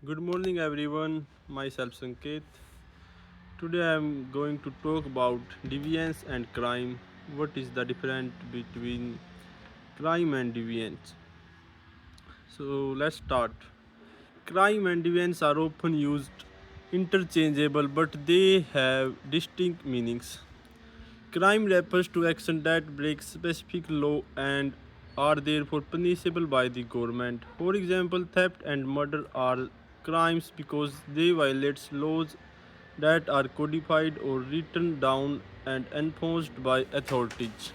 Good morning, everyone. Myself Sanket. Today I am going to talk about deviance and crime. What is the difference between crime and deviance? So let's start. Crime and deviance are often used interchangeable, but they have distinct meanings. Crime refers to action that breaks specific law and are therefore punishable by the government. For example, theft and murder are crimes because they violate laws that are codified or written down and enforced by authorities.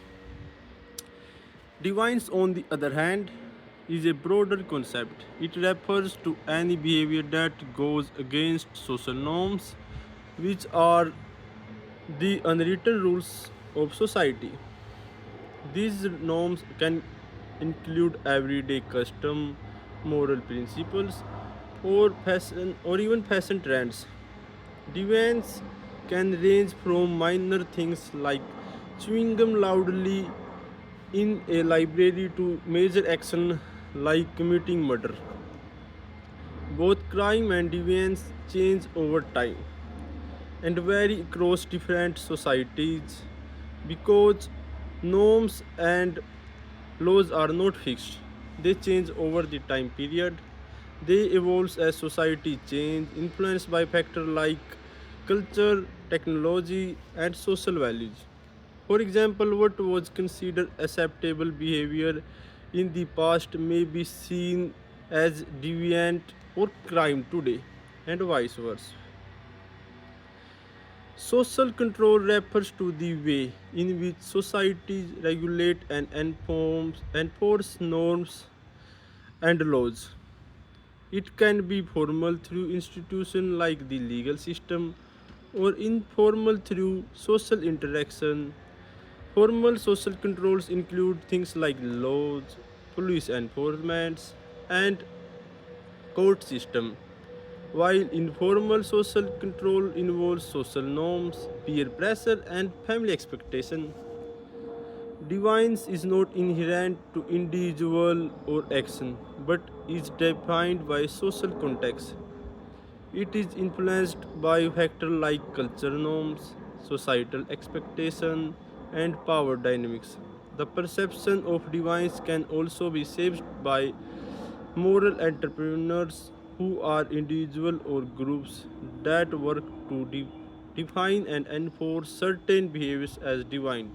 Deviance, on the other hand, is a broader concept. It refers to any behavior that goes against social norms, which are the unwritten rules of society. These norms can include everyday custom, moral principles, or even fashion trends. Deviance can range from minor things like chewing gum loudly in a library to major action like committing murder. Both crime and deviance change over time and vary across different societies because norms and laws are not fixed. They change over the time period. They evolve as society change, influenced by factors like culture, technology, and social values. For example, what was considered acceptable behavior in the past may be seen as deviant or crime today, and vice versa. Social control refers to the way in which societies regulate and enforce norms and laws. It can be formal through institutions like the legal system or informal through social interaction. Formal social controls include things like laws, police enforcement, and court system, while informal social control involves social norms, peer pressure, and family expectation. Deviance is not inherent to individual or action, but is defined by social context. It is influenced by factors like cultural norms, societal expectation, and power dynamics. The perception of deviance can also be shaped by moral entrepreneurs who are individuals or groups that work to define and enforce certain behaviors as divine.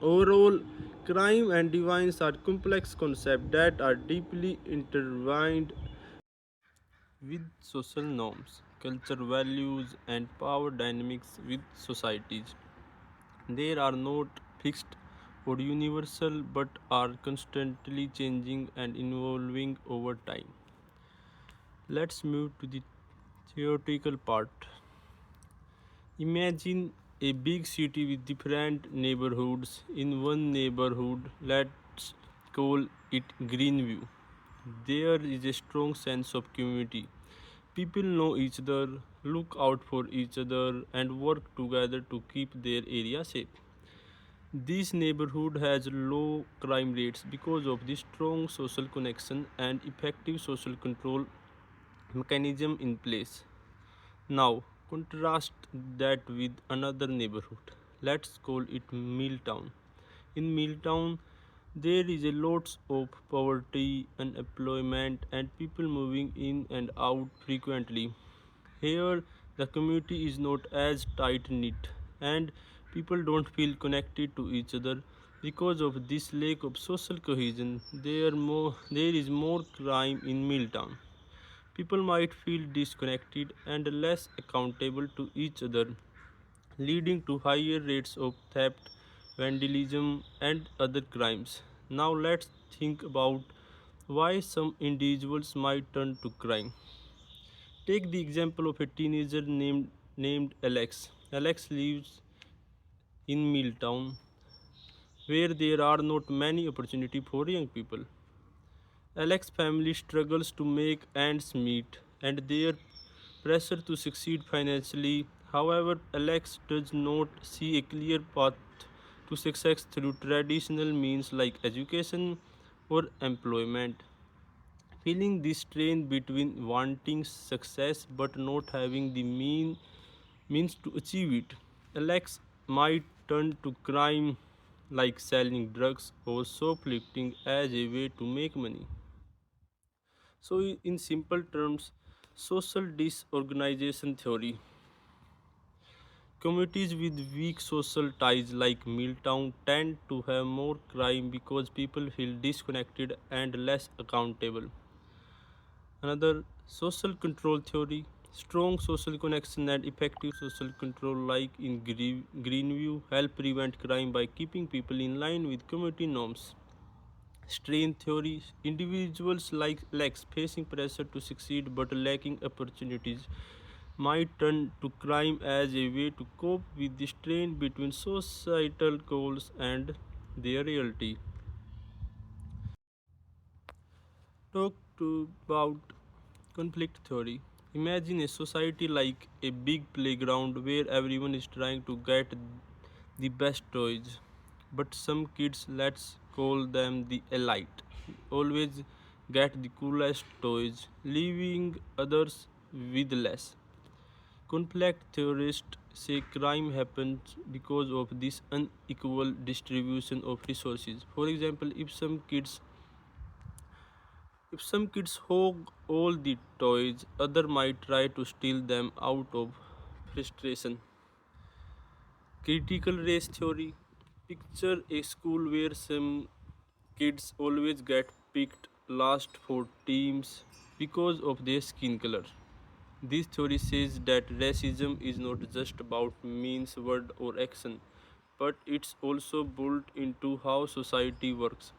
Overall, crime and deviance are complex concepts that are deeply intertwined with social norms, culture values, and power dynamics with societies. They are not fixed or universal but are constantly changing and evolving over time. Let's move to the theoretical part. Imagine a big city with different neighborhoods. In one neighborhood, let's call it Greenview. There is a strong sense of community. People know each other, look out for each other, and work together to keep their area safe. This neighborhood has low crime rates because of the strong social connection and effective social control mechanism in place. Now, contrast that with another neighborhood. Let's call it Milltown. In Milltown, there is a lots of poverty, unemployment, and people moving in and out frequently. Here, the community is not as tight knit, and people don't feel connected to each other because of this lack of social cohesion. There is more crime in Milltown. People might feel disconnected and less accountable to each other, leading to higher rates of theft, vandalism, and other crimes. Now, let's think about why some individuals might turn to crime. Take the example of a teenager named Alex. Alex lives in Milltown, where there are not many opportunities for young people. Alex's family struggles to make ends meet, and their pressure to succeed financially. However, Alex does not see a clear path to success through traditional means like education or employment. feeling this strain between wanting success but not having the means to achieve it. Alex might turn to crime like selling drugs or shoplifting as a way to make money. So, in simple terms, social disorganization theory. Communities with weak social ties like Milltown tend to have more crime because people feel disconnected and less accountable. Another social control theory. Strong social connection and effective social control, like in Greenview, help prevent crime by keeping people in line with community norms. Strain theory. Individuals like Lex facing pressure to succeed but lacking opportunities might turn to crime as a way to cope with the strain between societal goals and their reality. Talk to about conflict theory. Imagine a society like a big playground where everyone is trying to get the best toys, but some kids, let's call them the elite, always get the coolest toys, leaving others with less. Conflict theorists say crime happens because of this unequal distribution of resources. For example, if some kids hog all the toys, other might try to steal them out of frustration. Critical race theory. Picture a school where some kids always get picked last for teams because of their skin color. This theory says that racism is not just about means, word, or action, but it's also built into how society works.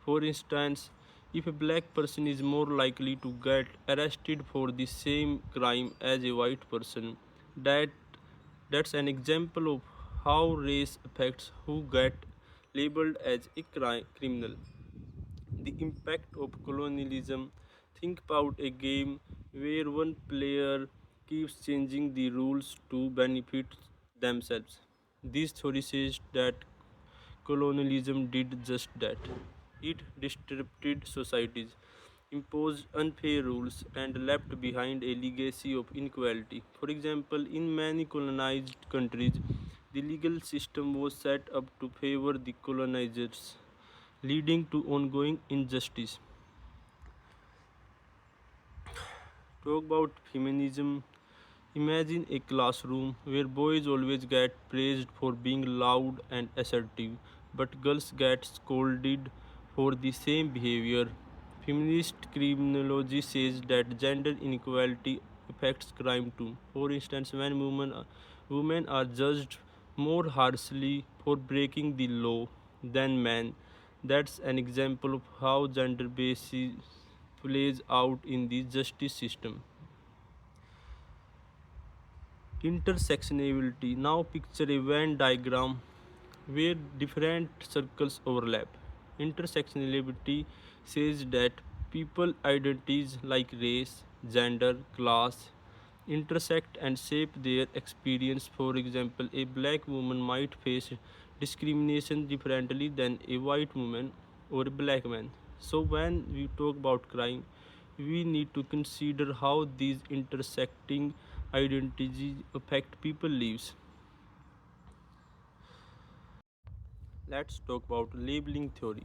For instance, if a black person is more likely to get arrested for the same crime as a white person, that that's an example of how race affects who get labeled as a criminal. The impact of colonialism. Think about a game where one player keeps changing the rules to benefit themselves. This theory says that colonialism did just that. It disrupted societies, imposed unfair rules, and left behind a legacy of inequality. For example, in many colonized countries, the legal system was set up to favor the colonizers, leading to ongoing injustice. Talk about feminism. Imagine a classroom where boys always get praised for being loud and assertive, but girls get scolded for the same behavior. Feminist criminology says that gender inequality affects crime too. For instance, when women are judged more harshly for breaking the law than men, that's an example of how gender basis plays out in the justice system. Intersectionality. Now picture a Venn diagram where different circles overlap. Intersectionality says that people identities like race, gender, class intersect and shape their experience. For example, a black woman might face discrimination differently than a white woman or a black man. So when we talk about crime, we need to consider how these intersecting identities affect people's lives. Let's talk about labeling theory.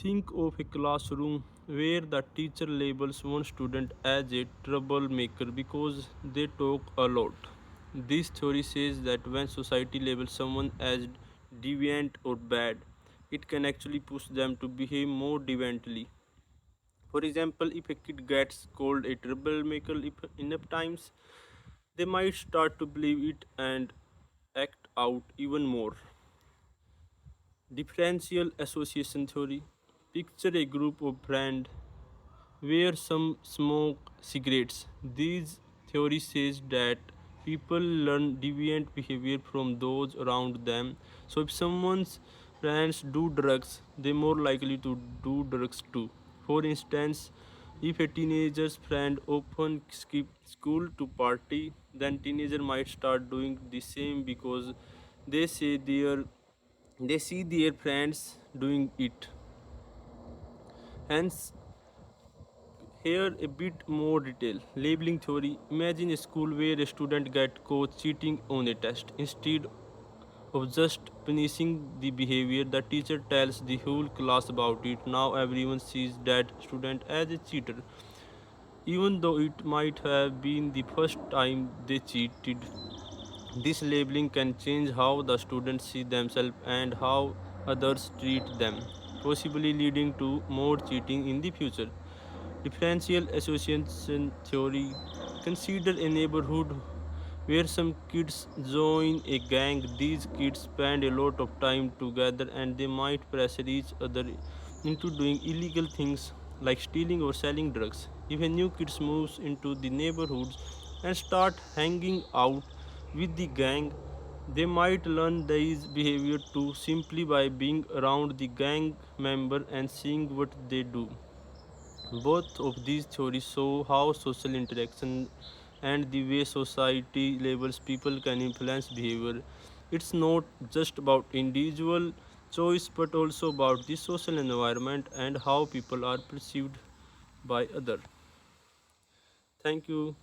Think of a classroom where the teacher labels one student as a troublemaker because they talk a lot. This theory says that when society labels someone as deviant or bad, it can actually push them to behave more deviantly. For example, if a kid gets called a troublemaker enough times, they might start to believe it and act out even more. Differential association theory. Picture a group of friends where some smoke cigarettes. This theory says that people learn deviant behavior from those around them. So if someone's friends do drugs, they're more likely to do drugs too. For instance, if a teenager's friend often skip school to party, then teenager might start doing the same because they say they see their friends doing it. Hence, Here a bit more detail. Labeling theory. Imagine a school where a student get caught cheating on a test. Instead of just punishing the behavior, the teacher tells the whole class about it. Now everyone sees that student as a cheater, even though it might have been the first time they cheated. This labeling can change how the students see themselves and how others treat them, possibly leading to more cheating in the future. Differential association theory. Consider a neighborhood where some kids join a gang. These kids spend a lot of time together and they might pressure each other into doing illegal things like stealing or selling drugs. If a new kid moves into the neighborhoods and start hanging out with the gang, they might learn these behavior too simply by being around the gang member and seeing what they do. Both of these theories show how social interaction and the way society labels people can influence behavior. It's not just about individual choice but also about the social environment and how people are perceived by others. Thank you.